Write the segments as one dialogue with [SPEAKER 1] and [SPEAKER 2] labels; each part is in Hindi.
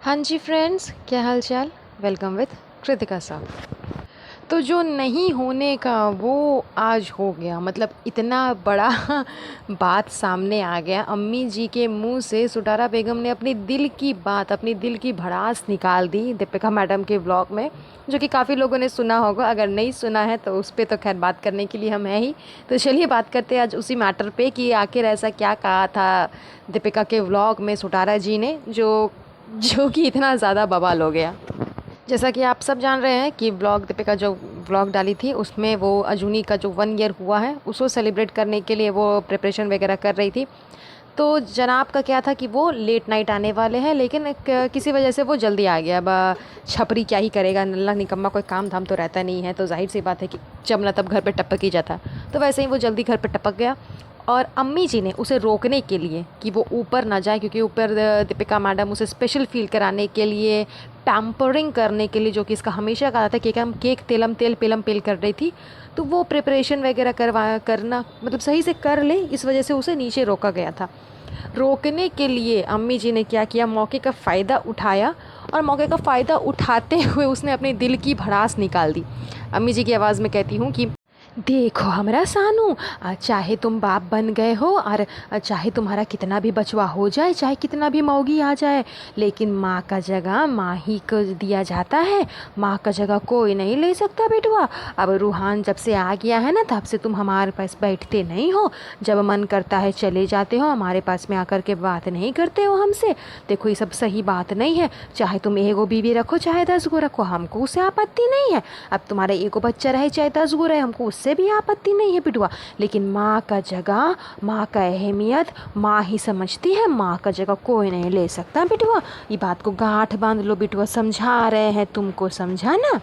[SPEAKER 1] हाँ जी फ्रेंड्स, क्या हाल चाल। वेलकम विद कृतिका साहब। तो जो नहीं होने का वो आज हो गया, मतलब इतना बड़ा बात सामने आ गया। अम्मी जी के मुंह से सुटारा बेगम ने अपनी दिल की बात, अपनी दिल की भड़ास निकाल दी दीपिका मैडम के व्लॉग में, जो कि काफ़ी लोगों ने सुना होगा। अगर नहीं सुना है तो उस पर तो खैर बात करने के लिए हम हैं ही। तो चलिए बात करते हैं आज उसी मैटर पे कि आखिर ऐसा क्या कहा था दीपिका के व्लॉग में सुटारा जी ने, जो कि इतना ज़्यादा बवाल हो गया। जैसा कि आप सब जान रहे हैं कि दीपिका जो व्लॉग डाली थी उसमें वो अजूनी का जो 1 ईयर हुआ है उसको सेलिब्रेट करने के लिए वो प्रिपरेशन वगैरह कर रही थी। तो जनाब का क्या था कि वो लेट नाइट आने वाले हैं, लेकिन किसी वजह से वो जल्दी आ गया। अब छपरी क्या ही करेगा, नल्ला निकम्मा, कोई काम धाम तो रहता नहीं है। तो जाहिर सी बात है कि जब ना तब घर पे टपक ही जाता। तो वैसे ही वो जल्दी घर पे टपक गया और अम्मी जी ने उसे रोकने के लिए कि वो ऊपर ना जाए, क्योंकि ऊपर दीपिका मैडम उसे स्पेशल फील कराने के लिए, पैम्परिंग करने के लिए, जो कि इसका हमेशा कहा था कि हम केक तेलम तेल पेलम पेल कर रही थी, तो वो प्रिपरेशन वगैरह करना मतलब सही से कर ले, इस वजह से उसे नीचे रोका गया था। रोकने के लिए अम्मी जी ने क्या किया, मौके का फ़ायदा उठाया और मौके का फ़ायदा उठाते हुए उसने अपने दिल की भड़ास निकाल दी। अम्मी जी की आवाज़ में कहती हूँ कि देखो हमरा सानू, चाहे तुम बाप बन गए हो और चाहे तुम्हारा कितना भी बचवा हो जाए, चाहे कितना भी मौगी आ जाए, लेकिन माँ का जगह माँ ही को दिया जाता है। माँ का जगह कोई नहीं ले सकता बेटवा। अब रूहान जब से आ गया है ना, तब से तुम हमारे पास बैठते नहीं हो। जब मन करता है चले जाते हो, हमारे पास में आकर के बात नहीं करते हो हमसे। देखो ये सब सही बात नहीं है। चाहे तुम एगो बीवी रखो चाहे 10 गो रखो, हमको उससे आपत्ति नहीं है। अब तुम्हारा एगो बच्चा रहे चाहे 10 गो रहे, हमको उससे भी आपत्ति नहीं है पिटुआ। लेकिन माँ का जगह, माँ का अहमियत माँ ही समझती है। माँ का जगह कोई नहीं ले सकता बिटुआ। ये बात को गांठ बांध लो बिटुआ, समझा रहे हैं तुमको, समझा ना।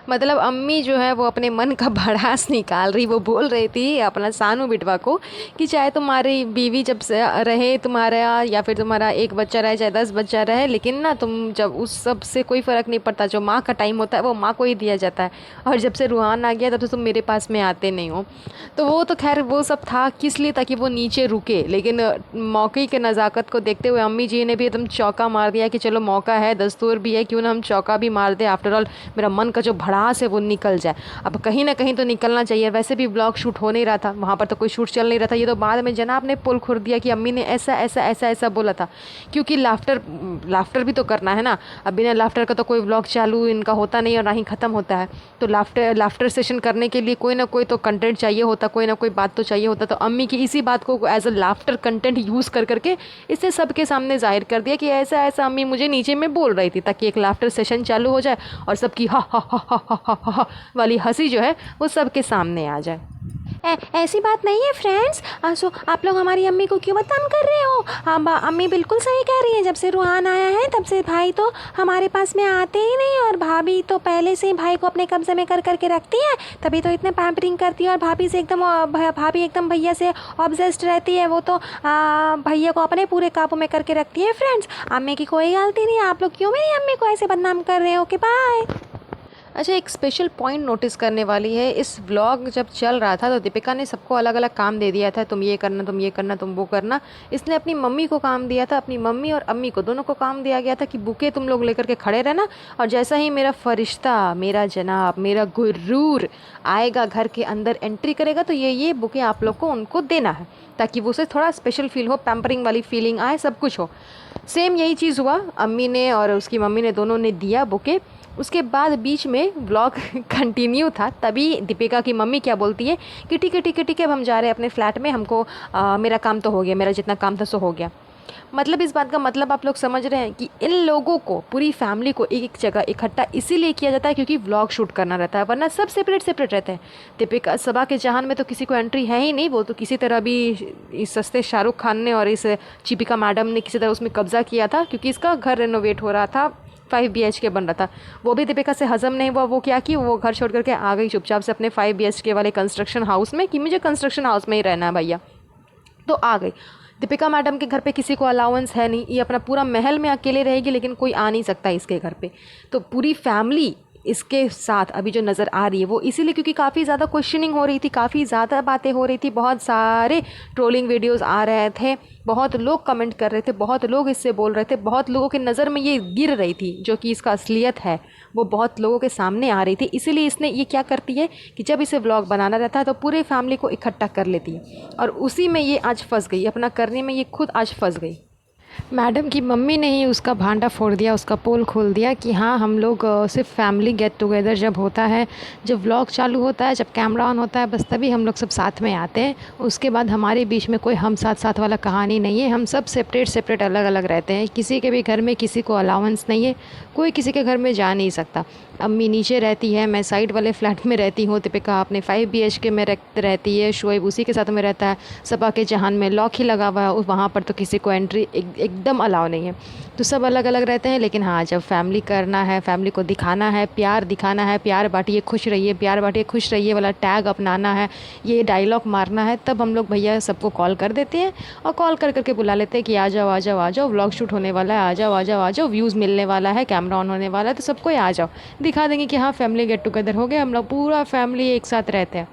[SPEAKER 1] मतलब अम्मी जो है वो अपने मन का भड़ास निकाल रही। वो बोल रही थी अपना सानू बिटवा को कि चाहे तुम्हारी बीवी जब से रहे तुम्हारा, या फिर तुम्हारा एक बच्चा रहे चाहे 10 बच्चा रहे, लेकिन ना तुम जब उस सब से कोई फ़र्क नहीं पड़ता। जो माँ का टाइम होता है वो माँ को ही दिया जाता है। और जब से रूहान आ गया तब तो तुम मेरे पास में आते नहीं हो। तो वो तो खैर वो सब था किस लिए, ताकि वो नीचे रुके। लेकिन मौके के नज़ाकत को देखते हुए अम्मी जी ने भी एकदम चौका मार दिया कि चलो मौका है, दस्तूर भी है, क्यों ना हम चौका भी मार दे। आफ्टर ऑल मेरा मन का जो भड़ास है वो निकल जाए। अब कहीं ना कहीं तो निकलना चाहिए। वैसे भी ब्लॉग शूट हो नहीं रहा था, वहाँ पर तो कोई शूट चल नहीं रहा था। ये तो बाद में जनाब ने पुल खुर दिया कि अम्मी ने ऐसा ऐसा ऐसा ऐसा बोला था, क्योंकि लाफ्टर भी तो करना है ना। अब बिना लाफ्टर का तो कोई ब्लॉग चालू इनका होता नहीं और ना ही ख़त्म होता है। तो लाफ्टर सेशन करने के लिए कोई ना कोई तो कंटेंट चाहिए होता, कोई ना कोई बात तो चाहिए होता। तो अम्मी की इसी बात को as a laughter content use कर करके इसे सबके सामने जाहिर कर दिया कि ऐसा ऐसा अम्मी मुझे नीचे में बोल रही थी, ताकि एक लाफ्टर सेशन चालू हो जाए और सबकी हा हा हा हा हा हा हा वाली हंसी जो है वो सबके सामने आ जाए। ऐसी बात नहीं है फ्रेंड्स। सो आप लोग हमारी अम्मी को क्यों बदनाम कर रहे हो। हाँ अम्मी बिल्कुल सही कह रही है। जब से रूहान आया है तब से भाई तो हमारे पास में आते ही नहीं, और भाभी तो पहले से ही भाई को अपने कब्जे में कर करके रखती है, तभी तो इतने पैम्परिंग करती है। और भाभी एकदम भैया से ऑब्सेस्ड रहती है। वो तो भैया को अपने पूरे काबू में करके रखती है। फ्रेंड्स अम्मी की कोई गलती नहीं है, आप लोग क्यों मेरी अम्मी को ऐसे बदनाम कर रहे हो। कि बाय। अच्छा, एक स्पेशल पॉइंट नोटिस करने वाली है। इस व्लॉग जब चल रहा था तो दीपिका ने सबको अलग अलग काम दे दिया था, तुम ये करना, तुम ये करना, तुम वो करना। इसने अपनी मम्मी को काम दिया था, अपनी मम्मी और अम्मी को दोनों को काम दिया गया था कि बुके तुम लोग लेकर के खड़े रहना, और जैसा ही मेरा फरिश्ता, मेरा जनाब, मेरा गुरूर आएगा, घर के अंदर एंट्री करेगा, तो ये बुके आप लोग को उनको देना है, ताकि वो उसे थोड़ा स्पेशल फील हो, पैम्परिंग वाली फीलिंग आए, सब कुछ हो। सेम यही चीज़ हुआ, अम्मी ने और उसकी मम्मी ने दोनों ने दिया बुके। उसके बाद बीच में व्लॉग कंटिन्यू था, तभी दीपिका की मम्मी क्या बोलती है कि ठीक है ठीक है ठीक है, अब हम जा रहे हैं अपने फ्लैट में, हमको मेरा काम तो हो गया, मेरा जितना काम था सो हो गया। मतलब इस बात का मतलब आप लोग समझ रहे हैं कि इन लोगों को, पूरी फैमिली को एक जगह इकट्ठा इसीलिए किया जाता है क्योंकि व्लॉग शूट करना रहता है, वरना सब सेपरेट सेपरेट रहते हैं। दीपिका सबा के जहान में तो किसी को एंट्री है ही नहीं। वो तो किसी तरह भी इस सस्ते शाहरुख खान ने और इस दीपिका मैडम ने किसी तरह उसमें कब्जा किया था, क्योंकि इसका घर रेनोवेट हो रहा था, 5 BHK बन रहा था। वो भी दीपिका से हजम नहीं हुआ। वो क्या की, वो घर छोड़ करके आ गई चुपचाप से अपने 5 BHK वाले कंस्ट्रक्शन हाउस में कि मुझे कंस्ट्रक्शन हाउस में ही रहना है भैया। तो आ गई। दीपिका मैडम के घर पे किसी को अलाउंस है नहीं, ये अपना पूरा महल में अकेले रहेगी, लेकिन कोई आ नहीं सकता इसके घर पे। तो पूरी फैमिली इसके साथ अभी जो नज़र आ रही है वो इसीलिए क्योंकि काफ़ी ज़्यादा क्वेश्चनिंग हो रही थी, काफ़ी ज़्यादा बातें हो रही थी, बहुत सारे ट्रोलिंग वीडियोस आ रहे थे, बहुत लोग कमेंट कर रहे थे, बहुत लोग इससे बोल रहे थे, बहुत लोगों की नज़र में ये गिर रही थी, जो कि इसका असलियत है वो बहुत लोगों के सामने आ रही थी। इसीलिए इसने ये क्या करती है कि जब इसे व्लॉग बनाना रहता है तो पूरे फैमिली को इकट्ठा कर लेती है, और उसी में ये आज फंस गई, अपना करने में ये खुद आज फंस गई। मैडम की मम्मी ने ही उसका भांडा फोड़ दिया, उसका पोल खोल दिया कि हाँ हम लोग सिर्फ फैमिली गेट टुगेदर जब होता है, जब व्लॉग चालू होता है, जब कैमरा ऑन होता है, बस तभी हम लोग सब साथ में आते हैं। उसके बाद हमारे बीच में कोई हम साथ साथ वाला कहानी नहीं है, हम सब सेपरेट सेपरेट अलग अलग रहते हैं। किसी के भी घर में किसी को अलाउंस नहीं है, कोई किसी के घर में जा नहीं सकता। अम्मी नीचे रहती है, मैं साइड वाले फ्लैट में रहती हूँ, दीपिका अपने 5 BHK में रहती है, शोएब उसी के साथ में रहता है, सबा के जहान में लॉक ही लगा हुआ है, वहाँ पर तो किसी को एंट्री एकदम अलाउ नहीं है। तो सब अलग अलग रहते हैं, लेकिन हाँ जब फैमिली करना है, फैमिली को दिखाना है, प्यार दिखाना है, प्यार बांटिए खुश रहिए, प्यार बांटिए खुश रहिए वाला टैग अपनाना है, ये डायलॉग मारना है, तब हम लोग भैया सबको कॉल कर देते हैं और कॉल कर करके बुला लेते हैं कि आ जाओ आ जाओ आ जाओ, व्लॉग शूट होने वाला है, आ जाओ आ जाओ आ जाओ, व्यूज़ मिलने वाला है, कैमरा ऑन होने वाला है, तो सबको आ जाओ, दिखा देंगे कि हाँ फैमिली गेट टुगेदर हो गया, हम लोग पूरा फैमिली एक साथ रहते हैं।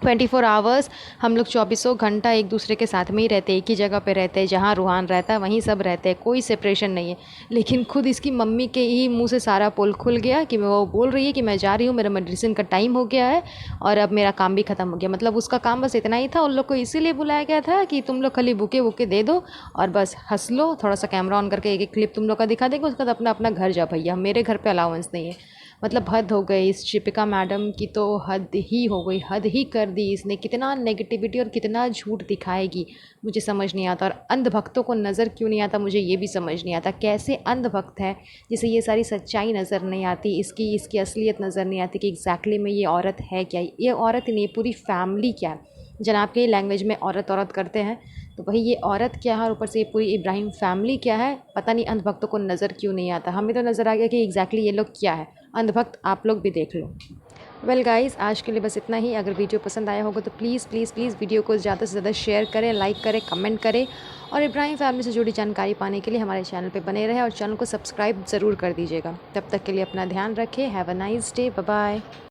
[SPEAKER 1] 24 आवर्स हम लोग 24 घंटा एक दूसरे के साथ में ही रहते हैं, एक ही जगह पे रहते हैं, जहाँ रूहान रहता है वहीं सब रहते हैं, कोई सेपरेशन नहीं है। लेकिन खुद इसकी मम्मी के ही मुंह से सारा पोल खुल गया कि वो बोल रही है कि मैं जा रही हूँ, मेरा मेडिसिन का टाइम हो गया है और अब मेरा काम भी ख़त्म हो गया। मतलब उसका काम बस इतना ही था, उन लोग को इसीलिए बुलाया गया था कि तुम लोग खाली बुके वुके दे दो और बस हंस लो, थोड़ा सा कैमरा ऑन करके एक एक क्लिप तुम लोग का दिखा देंगे, उसके बाद अपना अपना घर जाओ भैया, मेरे घर पर अलाउंस नहीं है। मतलब हद हो गई इस दीपिका मैडम की, तो हद ही हो गई, हद ही कर दी इसने। कितना नेगेटिविटी और कितना झूठ दिखाएगी मुझे समझ नहीं आता, और अंधभक्तों को नज़र क्यों नहीं आता मुझे ये भी समझ नहीं आता। कैसे अंधभक्त है जिसे ये सारी सच्चाई नज़र नहीं आती, इसकी इसकी असलियत नज़र नहीं आती कि एग्जैक्टली में ये औरत है क्या, ये औरत नहीं पूरी फैमिली क्या है। जनाब के लैंग्वेज में औरत औरत करते हैं, तो वही ये औरत क्या है और ऊपर से ये पूरी इब्राहिम फैमिली क्या है, पता नहीं अंधभक्तों को नज़र क्यों नहीं आता। हमें तो नज़र आ गया कि एग्जैक्टली ये लोग क्या है, अंधभक्त आप लोग भी देख लो। वेल गाइस, आज के लिए बस इतना ही। अगर वीडियो पसंद आया होगा तो प्लीज़ प्लीज़ प्लीज़ वीडियो को ज़्यादा से ज़्यादा शेयर करें, लाइक करें, कमेंट करें, और इब्राहिम फैमिली से जुड़ी जानकारी पाने के लिए हमारे चैनल पे बने रहें और चैनल को सब्सक्राइब ज़रूर कर दीजिएगा। तब तक के लिए अपना ध्यान रखें। Have a nice day, bye bye.